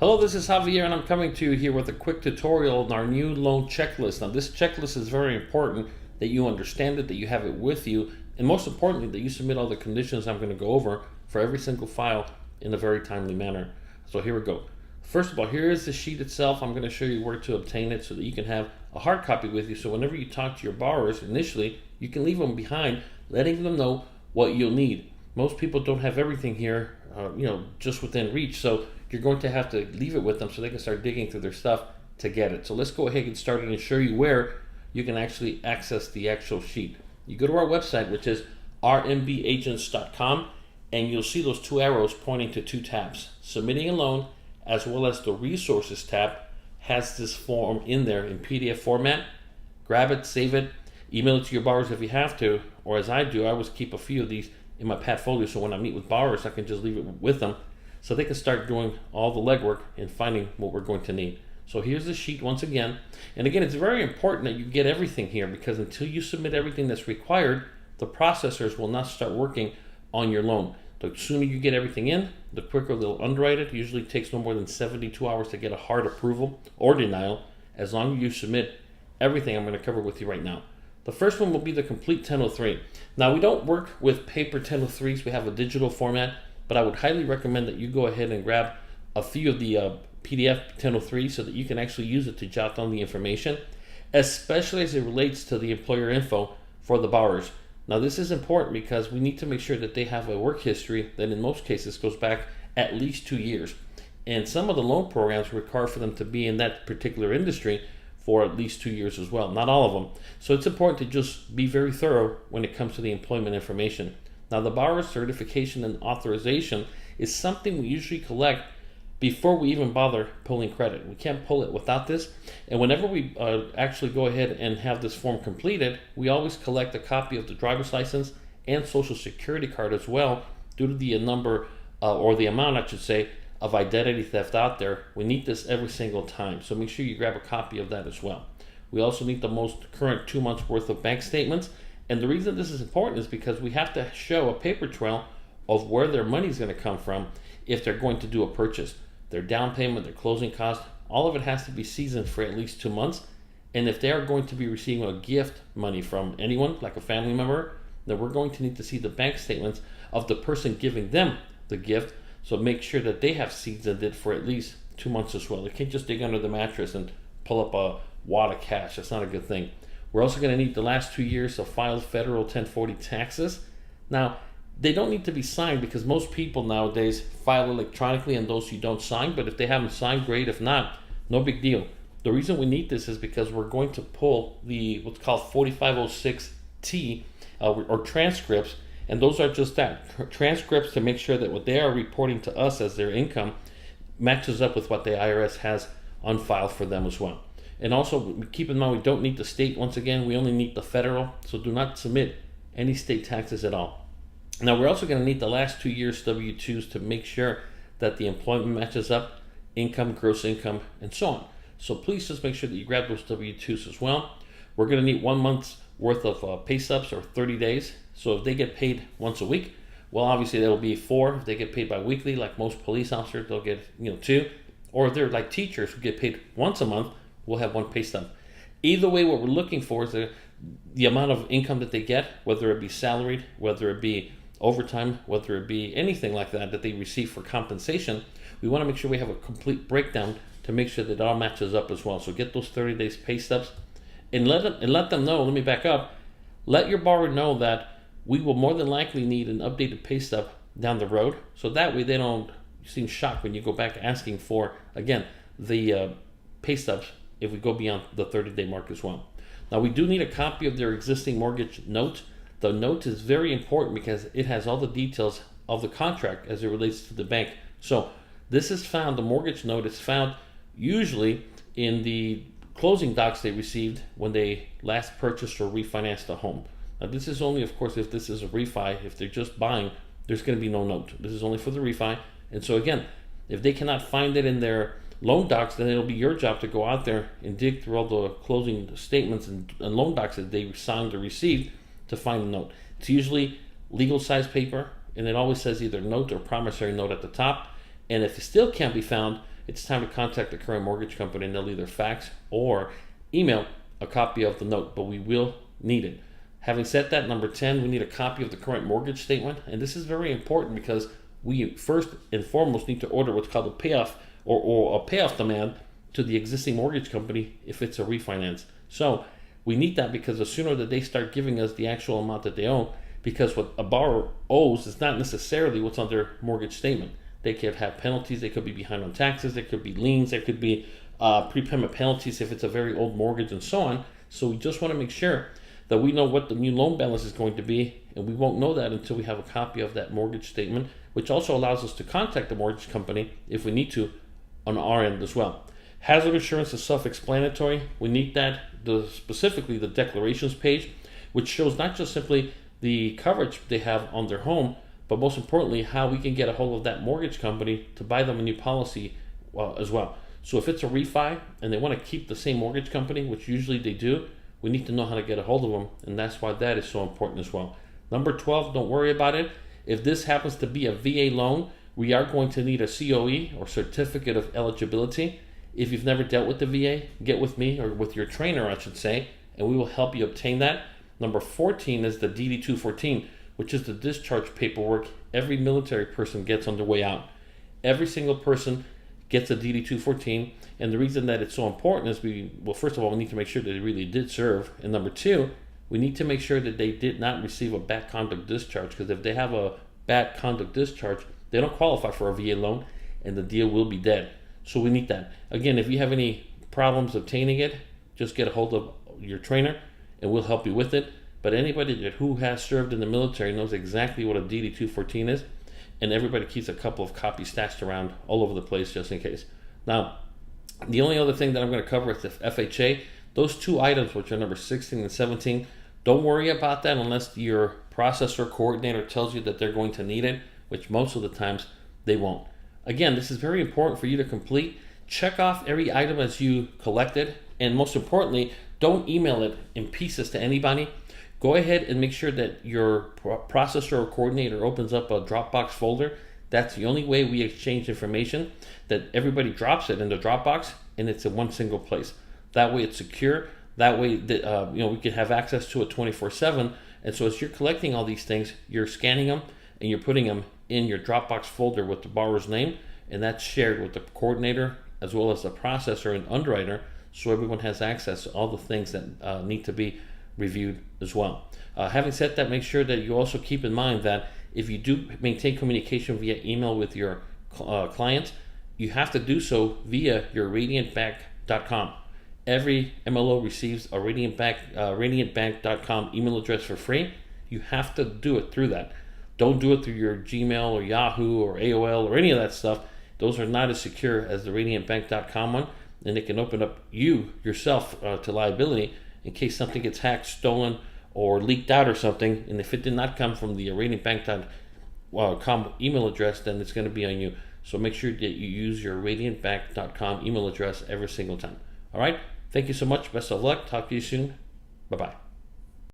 Hello, this is Javier and I'm coming to you here with a quick tutorial on our new loan checklist. Now this checklist is very important that you understand it, that you have it with you, and most importantly that you submit all the conditions I'm going to go over for every single file in a very timely manner. So here we go. First of all, here is the sheet itself. I'm going to show you where to obtain it so that you can have a hard copy with you, so whenever you talk to your borrowers initially, you can leave them behind, letting them know what you'll need. Most people don't have everything here just within reach, so you're going to have to leave it with them so they can start digging through their stuff to get it. So let's go ahead and get started and show you where you can actually access the actual sheet. You go to our website, which is rmbagents.com, and you'll see those two arrows pointing to two tabs. Submitting a loan, as well as the resources tab, has this form in there in PDF format. Grab it, save it, email it to your borrowers if you have to, or as I do, I always keep a few of these in my portfolio, so when I meet with borrowers, I can just leave it with them so they can start doing all the legwork and finding what we're going to need. So here's the sheet once again. And again, it's very important that you get everything here, because until you submit everything that's required, the processors will not start working on your loan. The sooner you get everything in, the quicker they'll underwrite it. It usually takes no more than 72 hours to get a hard approval or denial, as long as you submit everything I'm going to cover with you right now. The first one will be the complete 1003. Now, we don't work with paper 1003s. We have a digital format, but I would highly recommend that you go ahead and grab a few of the PDF 1003s so that you can actually use it to jot down the information, especially as it relates to the employer info for the borrowers. Now, this is important because we need to make sure that they have a work history that in most cases goes back at least 2 years. And some of the loan programs require for them to be in that particular industry for at least 2 years as well, not all of them. So it's important to just be very thorough when it comes to the employment information. Now, the borrower certification and authorization is something we usually collect before we even bother pulling credit. We can't pull it without this. And whenever we actually go ahead and have this form completed, we always collect a copy of the driver's license and social security card as well, due to the number or the amount, I should say, of identity theft out there. We need this every single time, so make sure you grab a copy of that as well. We also need the most current 2 months worth of bank statements, and the reason this is important is because we have to show a paper trail of where their money is going to come from if they're going to do a purchase. Their down payment, their closing cost, all of it has to be seasoned for at least 2 months. And if they are going to be receiving a gift money from anyone, like a family member, then we're going to need to see the bank statements of the person giving them the gift. So make sure that they have seasoned it for at least 2 months as well. They can't just dig under the mattress and pull up a wad of cash. That's not a good thing. We're also going to need the last 2 years of filed federal 1040 taxes. Now, they don't need to be signed because most people nowadays file electronically, and those who don't sign. But if they haven't signed, great. If not, no big deal. The reason we need this is because we're going to pull the what's called 4506T or transcripts. And those are just that, transcripts, to make sure that what they are reporting to us as their income matches up with what the IRS has on file for them as well. And also, keep in mind, we don't need the state. Once again, we only need the federal, so do not submit any state taxes at all. Now, we're also going to need the last 2 years W-2s to make sure that the employment matches up, income, gross income, and so on. So please just make sure that you grab those W-2s as well. We're going to need 1 month's worth of pay stubs, or 30 days. So if they get paid once a week, well, obviously that'll be 4. If they get paid bi-weekly, like most police officers, they'll get 2. Or if they're like teachers who get paid once a month, we'll have 1 pay stub. Either way, what we're looking for is the amount of income that they get, whether it be salaried, whether it be overtime, whether it be anything like that they receive for compensation. We want to make sure we have a complete breakdown to make sure that it all matches up as well. So get those 30 days pay stubs and let them know. Let me back up. Let your borrower know that we will more than likely need an updated pay stub down the road, so that way they don't seem shocked when you go back asking for, again, the pay stubs if we go beyond the 30-day mark as well. Now, we do need a copy of their existing mortgage note. The note is very important because it has all the details of the contract as it relates to the bank. So this is found, the mortgage note is found usually in the closing docs they received when they last purchased or refinanced a home. Now, this is only, of course, if this is a refi. If they're just buying, there's going to be no note. This is only for the refi. And so again, if they cannot find it in their loan docs, then it'll be your job to go out there and dig through all the closing statements and loan docs that they signed or received to find the note. It's usually legal size paper, and it always says either note or promissory note at the top. And if it still can't be found, it's time to contact the current mortgage company, and they'll either fax or email a copy of the note, but we will need it. Having said that, number 10, we need a copy of the current mortgage statement, and this is very important because we first and foremost need to order what's called a payoff or a payoff demand to the existing mortgage company if it's a refinance. So we need that because the sooner that they start giving us the actual amount that they owe, because what a borrower owes is not necessarily what's on their mortgage statement. They could have penalties, they could be behind on taxes, there could be liens, there could be prepayment penalties if it's a very old mortgage and so on. So we just want to make sure that we know what the new loan balance is going to be, and we won't know that until we have a copy of that mortgage statement, which also allows us to contact the mortgage company if we need to on our end as well. Hazard insurance is self-explanatory. We need that, specifically the declarations page, which shows not just simply the coverage they have on their home, but most importantly, how we can get a hold of that mortgage company to buy them a new policy as well. So if it's a refi and they want to keep the same mortgage company, which usually they do, we need to know how to get a hold of them, and that's why that is so important as well. Number 12, don't worry about it. If this happens to be a VA loan, we are going to need a COE or certificate of eligibility. If you've never dealt with the VA, get with me, or with your trainer, I should say, and we will help you obtain that. Number 14 is the DD-214, which is the discharge paperwork every military person gets on their way out. Every single person gets a DD-214, and the reason that it's so important is first of all, we need to make sure that they really did serve, and number 2, we need to make sure that they did not receive a bad conduct discharge, because if they have a bad conduct discharge, they don't qualify for a VA loan, and the deal will be dead. So we need that. Again, if you have any problems obtaining it, just get a hold of your trainer, and we'll help you with it. But anybody who has served in the military knows exactly what a DD-214 is, and everybody keeps a couple of copies stashed around all over the place just in case. Now, the only other thing that I'm going to cover is the FHA. Those two items, which are number 16 and 17, don't worry about that unless your processor coordinator tells you that they're going to need it, which most of the times they won't. Again, this is very important for you to complete. Check off every item as you collected, and most importantly, don't email it in pieces to anybody. Go ahead and make sure that your processor or coordinator opens up a Dropbox folder. That's the only way we exchange information, that everybody drops it in the Dropbox and it's in one single place. That way it's secure. That way that we can have access to it 24/7. And so as you're collecting all these things, you're scanning them and you're putting them in your Dropbox folder with the borrower's name, and that's shared with the coordinator as well as the processor and underwriter, so everyone has access to all the things that need to be reviewed as well. Having said that, make sure that you also keep in mind that if you do maintain communication via email with your client, you have to do so via your radiantbank.com. Every MLO receives a radiantbank.com email address for free. You have to do it through that. Don't do it through your Gmail or Yahoo or AOL or any of that stuff. Those are not as secure as the radiantbank.com one, and it can open up yourself to liability in case something gets hacked, stolen, or leaked out or something. And if it did not come from the radiantbank.com email address, then it's going to be on you. So make sure that you use your radiantbank.com email address every single time. All right? Thank you so much. Best of luck. Talk to you soon. Bye-bye.